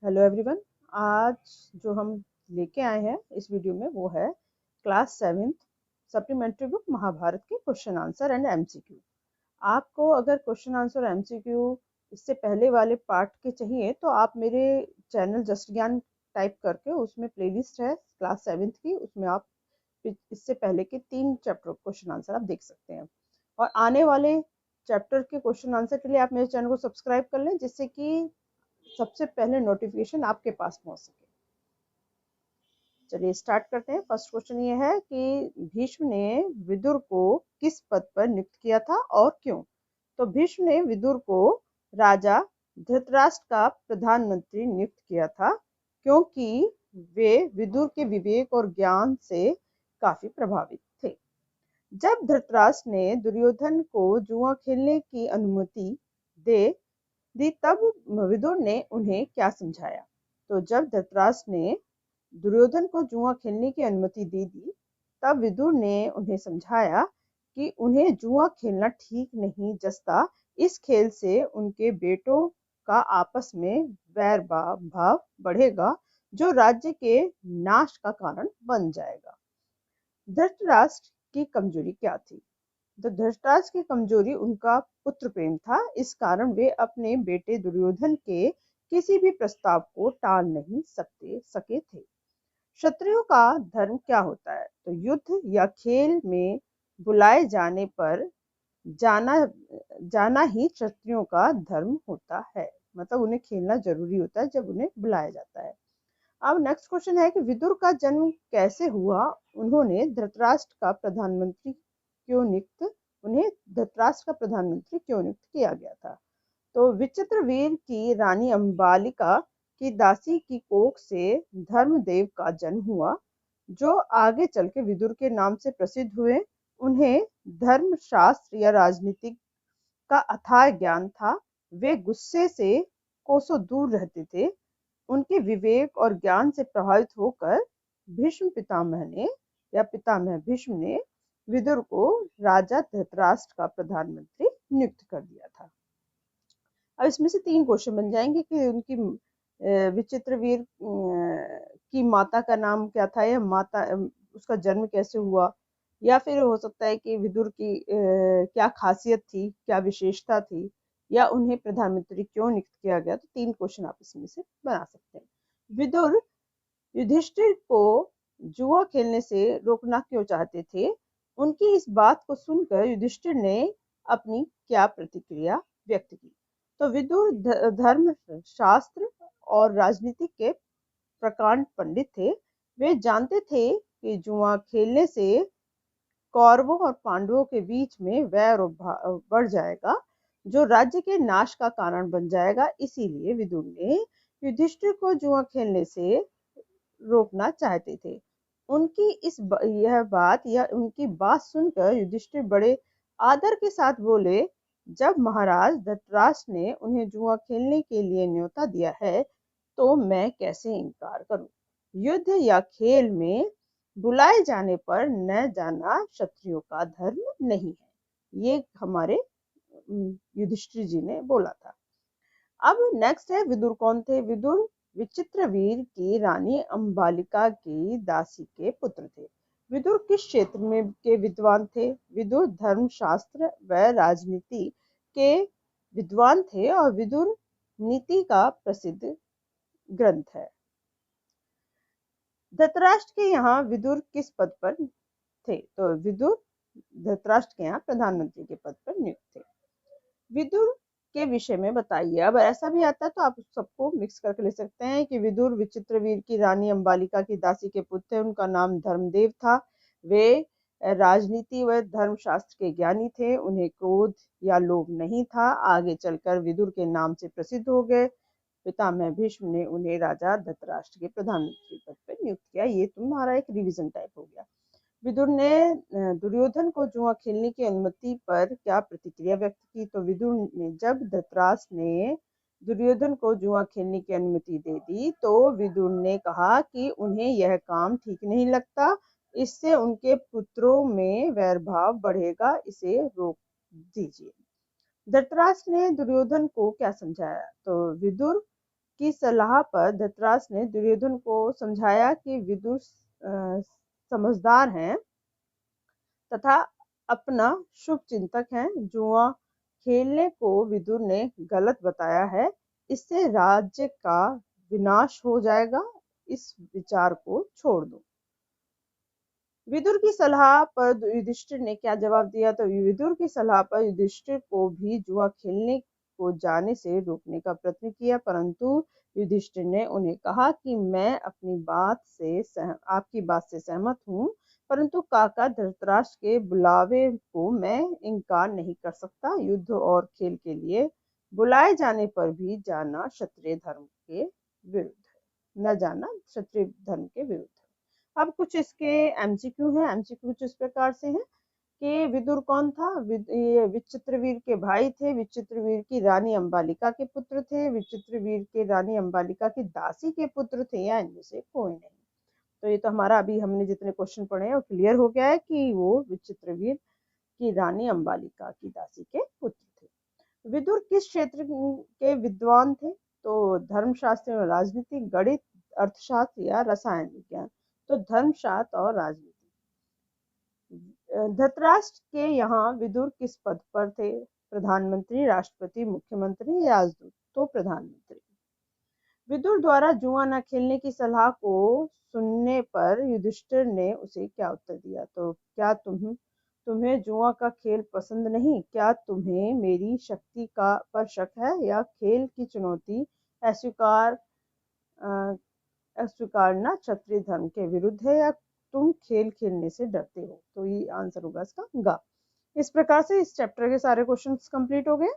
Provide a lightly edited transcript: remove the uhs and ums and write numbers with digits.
Hello everyone. आज जो हम लेके आए हैं इस वीडियो में वो है class 7th supplementary book Mahabharat के क्वेश्चन आंसर एंड एमसीक्यू। आपको अगर क्वेश्चन आंसर एमसीक्यू इससे पहले वाले पार्ट के चाहिए तो आप मेरे चैनल जस्ट ज्ञान टाइप करके उसमें प्लेलिस्ट है क्लास 7th की, उसमें आप इससे पहले के 3 चैप्टर क्वेश्चन आंसर आप देख सकते हैं। और आने वाले चैप्टर के क्वेश्चन आंसर के लिए आप मेरे चैनल को सब्सक्राइब कर लें, जिससे कि सबसे पहले नोटिफिकेशन आपके पास पहुंच सके। चलिए स्टार्ट करते हैं। फर्स्ट क्वेश्चन ये है कि भीष्म ने विदुर को किस पद पर नियुक्त किया था और क्यों। तो भीष्म ने विदुर को राजा धृतराष्ट्र का प्रधानमंत्री नियुक्त किया था, क्योंकि वे विदुर के विवेक और ज्ञान से काफी प्रभावित थे। जब धृतराष्ट्र ने दुर्योधन को जुआ खेलने की अनुमति दे दी, तब विदुर ने उन्हें क्या समझाया। तो जब धृतराष्ट्र ने दुर्योधन को जुआ खेलने की अनुमति दे दी, तब विदुर ने उन्हें समझाया कि उन्हें जुआ खेलना ठीक नहीं जचता। इस खेल से उनके बेटों का आपस में वैर भाव बढ़ेगा, जो राज्य के नाश का कारण बन जाएगा। धृतराष्ट्र की कमजोरी क्या थी। तो धृतराष्ट्र की कमजोरी उनका पुत्र प्रेम था। इस कारण वे अपने बेटे दुर्योधन के किसी भी प्रस्ताव को टाल नहीं सके थे। क्षत्रियों का धर्म क्या होता है। तो युद्ध या खेल में बुलाए जाने पर जाना जाना ही क्षत्रियों का धर्म होता है। मतलब उन्हें खेलना जरूरी होता है जब उन्हें बुलाया जाता है। अब नेक्स्ट क्वेश्चन है कि विदुर का जन्म कैसे हुआ। उन्हें धृतराष्ट्र का प्रधानमंत्री क्यों नियुक्त किया गया था। तो विचित्रवीर की रानी अंबालिका की दासी की कोख से धर्मदेव का जन्म हुआ, जो आगे चल के विदुर के नाम से प्रसिद्ध हुए। उन्हें धर्मशास्त्र या राजनीति का अथाह ज्ञान था। वे गुस्से से कोसों दूर रहते थे। उनके विवेक और ज्ञान से प्रभावित होकर पितामह भीष्म ने विदुर को राजा धृतराष्ट्र का प्रधानमंत्री नियुक्त कर दिया था। अब इसमें से 3 क्वेश्चन बन जाएंगे कि उनकी विचित्रवीर की माता का नाम क्या था, या माता उसका जन्म कैसे हुआ, या फिर हो सकता है कि विदुर की क्या खासियत थी, क्या विशेषता थी, या उन्हें प्रधानमंत्री क्यों नियुक्त किया गया। तो 3 क्वेश्चन आप इसमें से बना सकते हैं। विदुर युधिष्ठिर को जुआ खेलने से रोकना क्यों चाहते थे। उनकी इस बात को सुनकर युधिष्ठिर ने अपनी क्या प्रतिक्रिया व्यक्त की। तो विदुर धर्म शास्त्र और राजनीति के प्रकांड पंडित थे। वे जानते थे कि जुआ खेलने से कौरवों और पांडवों के बीच में वैर बढ़ जाएगा, जो राज्य के नाश का कारण बन जाएगा। इसीलिए विदुर ने युधिष्ठिर को जुआ खेलने से रोकना चाहते थे। उनकी उनकी बात सुनकर युधिष्ठिर बड़े आदर के साथ बोले, जब महाराज धृतराष्ट्र ने उन्हें जुआ खेलने के लिए न्योता दिया है, तो मैं कैसे इनकार करूं। युद्ध या खेल में बुलाए जाने पर न जाना क्षत्रियों का धर्म नहीं है। ये हमारे युधिष्ठिर जी ने बोला था। अब नेक्स्ट है विदुर कौन थे। विदुर विचित्रवीर की रानी अंबालिका की दासी के पुत्र थे। विदुर किस क्षेत्र में के विद्वान थे। विदुर धर्मशास्त्र व राजनीति के विद्वान थे और विदुर नीति का प्रसिद्ध ग्रंथ है। धृतराष्ट्र के यहाँ विदुर किस पद पर थे। तो विदुर धृतराष्ट्र के यहाँ प्रधानमंत्री के पद पर नियुक्त थे। विदुर के विषय में बताइए। अब ऐसा भी आता है तो आप सबको मिक्स करके ले सकते हैं कि विदुर विचित्रवीर की रानी अंबालिका की दासी के पुत्र थे। उनका नाम धर्मदेव था। वे राजनीति व धर्मशास्त्र के ज्ञानी थे। उन्हें क्रोध या लोभ नहीं था। आगे चलकर विदुर के नाम से प्रसिद्ध हो गए। पितामह भीष्म ने उन्हें राजा धृतराष्ट्र के प्रधानमंत्री पद पर नियुक्त किया। ये तुम्हारा एक रिवीजन टाइप हो गया। विदुर ने दुर्योधन को जुआ खेलने की अनुमति पर क्या प्रतिक्रिया व्यक्त की। तो विदुर ने जब धृतराष्ट्र ने दुर्योधन को जुआ खेलने की अनुमति दे दी, तो विदुर ने कहा कि उन्हें यह काम ठीक नहीं लगता। इससे उनके पुत्रों में वैरभाव बढ़ेगा, इसे रोक दीजिए। धृतराष्ट्र ने दुर्योधन को क्या समझाया। तो विदुर की सलाह पर धृतराष्ट्र ने दुर्योधन को समझाया कि विदुर समझदार हैं तथा अपना शुभ चिंतक हैं। जुआ खेलने को विदुर ने गलत बताया है, इससे राज्य का विनाश हो जाएगा, इस विचार को छोड़ दो। विदुर की सलाह पर युधिष्ठिर ने क्या जवाब दिया? तो विदुर की सलाह पर युधिष्ठिर को भी जुआ खेलने को जाने से रोकने का प्रयत्न किया, परंतु युधिष्ठिर ने उन्हें कहा कि मैं आपकी बात से सहमत हूँ, परंतु काका धृतराष्ट्र के बुलावे को मैं इनकार नहीं कर सकता। युद्ध और खेल के लिए बुलाए जाने पर भी जाना क्षत्रिय धर्म के विरुद्ध है, न जाना क्षत्रिय धर्म के विरुद्ध है। अब कुछ इसके एमसीक्यू हैं। एमसीक्यू कुछ इस प्रकार से हैं कि विदुर कौन था? ये विचित्रवीर के भाई थे, विचित्रवीर की रानी अंबालिका के पुत्र थे, विचित्रवीर के रानी अंबालिका की दासी के पुत्र थे, या इनमें से कोई नहीं। तो ये तो हमारा अभी हमने जितने क्वेश्चन पढ़े हैं वो क्लियर हो गया है कि वो विचित्रवीर की रानी अंबालिका की दासी के पुत्र थे। विदुर किस क्षेत्र के विद्वान थे? तो धर्मशास्त्र और राजनीति, गणित, अर्थशास्त्र या रसायन विज्ञान? तो धर्मशास्त्र और राजनीति। धृतराष्ट्र के यहाँ विदुर किस पद पर थे? प्रधानमंत्री, राष्ट्रपति, मुख्यमंत्री या राजदूत? तो प्रधानमंत्री। विदुर द्वारा जुआ न खेलने की सलाह को सुनने पर युधिष्ठिर ने उसे क्या उत्तर दिया? तो क्या तुम्हें जुआ का खेल पसंद नहीं? क्या तुम्हें मेरी शक्ति का पर शक है, या खेल की चुनौती अस्वीकारना क्षत्रिय धर्म के विरुद्ध है, या तुम खेल खेलने से डरते हो? तो ये आंसर होगा इसका गा। इस प्रकार से इस चैप्टर के सारे क्वेश्चंस कंप्लीट हो गए।